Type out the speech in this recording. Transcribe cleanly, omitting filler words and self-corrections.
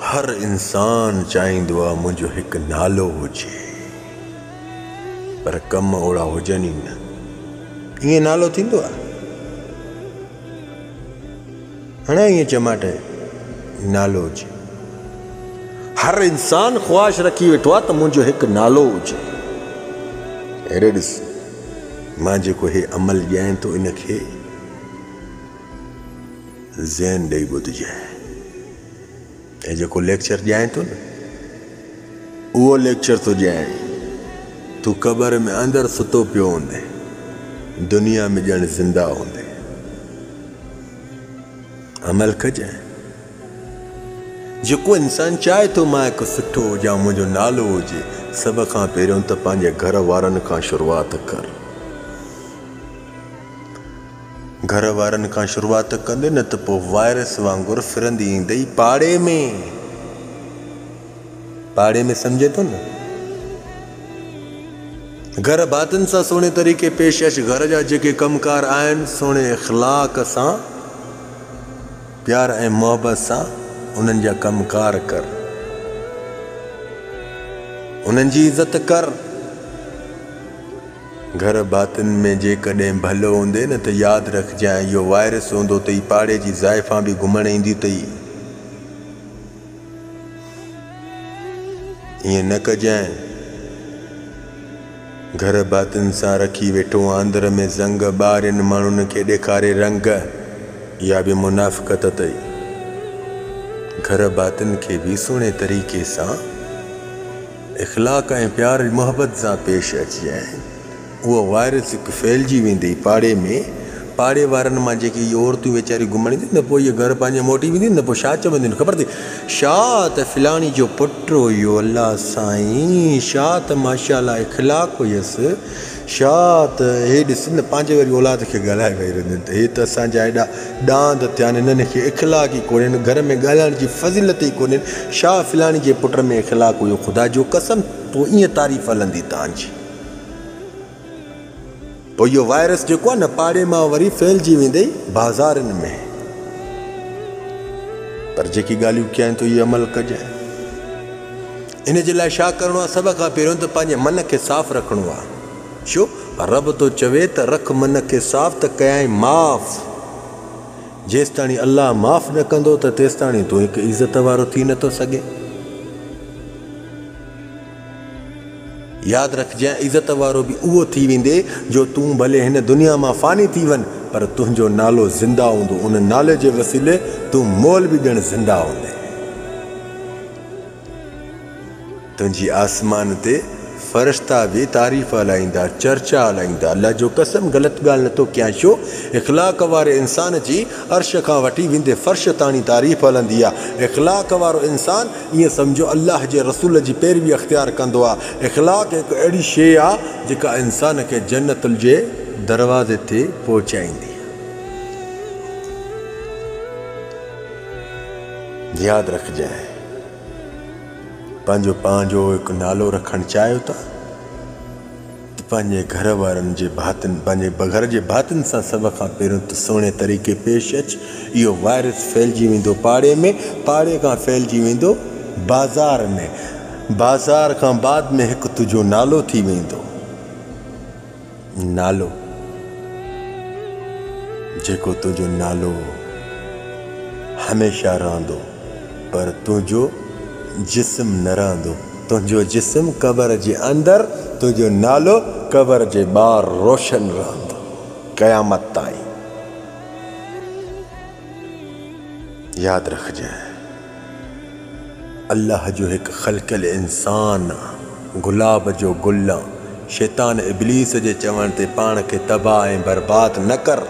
हर इंसान चाहींदो आहे मुंहिंजो हिकु नालो हुजे, पर कम ओड़ा हुजनि ई न। ईअं नालो थींदो आहे? हाणे ईअं चमाट नालो हुजे। हर इंसान ख्वाहिश रखी वेठो आहे त मुंहिंजो हिकु नालो हुजे। अहिड़े ॾिस, मां जेको हे अमल ॼाण थो इनखे ज़हन ॾेई ॿुधिजांइ। ऐं जेको लेक्चर ॼाण थो न, उहो लेक्चर थो ॼाण। तूं क़बर में अंदरि सुतो पियो हूंदे, दुनिया में ॼण ज़िंदा हूंदे। अमल कजांइ। जेको इंसान चाहे थो मां हिकु सुठो हुजां, मुंहिंजो नालो हुजे, सभ खां पहिरियों त पंहिंजे घर वारनि खां शुरूआति कर। घर वारनि खां शुरूआति कंदे न त पोइ वायरस वांगुरु फिरंदी ईंदई पाड़े में। पाड़े में सम्झे थो न? घर भातियुनि सां सुहिणे तरीक़े पेश अच। घर जा जेके कमकार आहिनि सुहिणे इख़लाक़ सां, प्यार ऐं मोहबत सां उन्हनि जा कमकार कर, उन्हनि जी इज़त कर। घर भातियुनि में जेकॾहिं भलो हूंदे न त यादि रखजांइ, इहो वायरस हूंदो अथई, पाड़े जी ज़ाइफ़ां बि घुमण ईंदी अथई। ईअं न कजांइ। घर भातियुनि सां रखी वेठो अंदर में ज़ंग, ॿारनि माण्हुनि खे ॾेखारे रंग, इहा बि मुनाफ़िक़त अथई। घर भातियुनि खे बि सुहिणे तरीक़े सां इख़लाक़ ऐं प्यार मोहबत सां पेश अचिजांइ। उहो वायरस हिकु फैलिजी वेंदी पाड़े में। पाड़े वारनि मां जेकी इहे औरतूं वीचारियूं घुमण ईंदियूं न, पोइ इहे घर पंहिंजे मोटी वेंदियूं न, पोइ छा चवंदियूं ख़बर अथई? छा त फिलाणी जो पुटु हुयो, अल्लाह साईं, छा त माशाअल्लाह इख़लाक़ हुयसि, छा त हे ॾिस न पंहिंजे वरी औलाद खे ॻाल्हाए वेही रहंदियूं आहिनि त हे त असांजा हेॾा ॾांद थिया आहिनि, हिननि खे इख़लाक़ ई कोन्हे, घर में ॻाल्हाइण जी फज़ीलत ई कोन्हे। छा फिलाणी जे पुट में इख़लाक़ हुयो? ख़ुदा जो कसम, पोइ ईअं तारीफ़ हलंदी तव्हांजी। पोइ इहो वायरस जेको आहे न पाड़े मां वरी फैलिजी वेंदई बाज़ारनि में। पर जेकी ॻाल्हियूं कयां तो इहे अमल कजांइ। इन जे लाइ छा करिणो आहे? सभ खां पहिरियों त पंहिंजे मन खे साफ़ रखिणो आहे। छो? रब तो चवे त रख मन खे साफ़ त कयाई माफ़। जेसि ताणी अल्लाह माफ़ न कंदो त तेसि ताणी तूं हिकु इज़त वारो थी नथो सघे। यादि रखजांइ, इज़त वारो बि उहो थी वेंदे जो तूं भले हिन दुनिया मां फ़ानी थी वञ, पर तुंहिंजो नालो ज़िंदा हूंदो। उन नाले जे वसीले तूं मोल बि ॼण ज़िंदा हूंदे। तुंहिंजी आसमान ते फ़रिश्ता बि तारीफ़ हलाईंदा, चर्चा हलाईंदा। अल्लाह जो कसम ग़लति ॻाल्हि नथो कयां। छो? इख़लाक़ वारे इंसान जी अर्श खां वठी वेंदे फ़र्श ताणी तारीफ़ हलंदी आहे। इख़लाक़ वारो इंसान ईअं सम्झो अल्लाह जे रसूल जी पैरवी अख़्तियार कंदो आहे। इख़लाक़ हिकु अहिड़ी शइ आहे जेका इंसान खे जन्नत जे दरवाज़े ते पहुचाईंदी आहे। यादि रखजांइ, पंहिंजो हिकु नालो रखणु चाहियो था त पंहिंजे घर वारनि जे भातियुनि, पंहिंजे घर जे भातियुनि सां सभ खां पहिरियों त सुहिणे तरीक़े पेश अच। इहो वायरस फैलिजी वेंदो पाड़े में, पाड़े खां फैलिजी वेंदो बाज़ार में, बाज़ार खां बाद में हिकु तुंहिंजो नालो थी वेंदो। नालो जेको तुंहिंजो नालो हमेशह रहंदो, पर तुंहिंजो जिस्म न रहंदो। तुंहिंजो जिस्म क़बर जे अंदरि, तुंहिंजो नालो क़बर जे ॿाहिरि रोशन रहंदो क़यामत ताईं। यादि रखजांइ, अल्लाह जो हिकु ख़ल्क़ियल इंसान गुलाब जो गुल। शैतान इब्लीस जे चवण ते पाण खे तबाह ऐं बर्बाद न कर।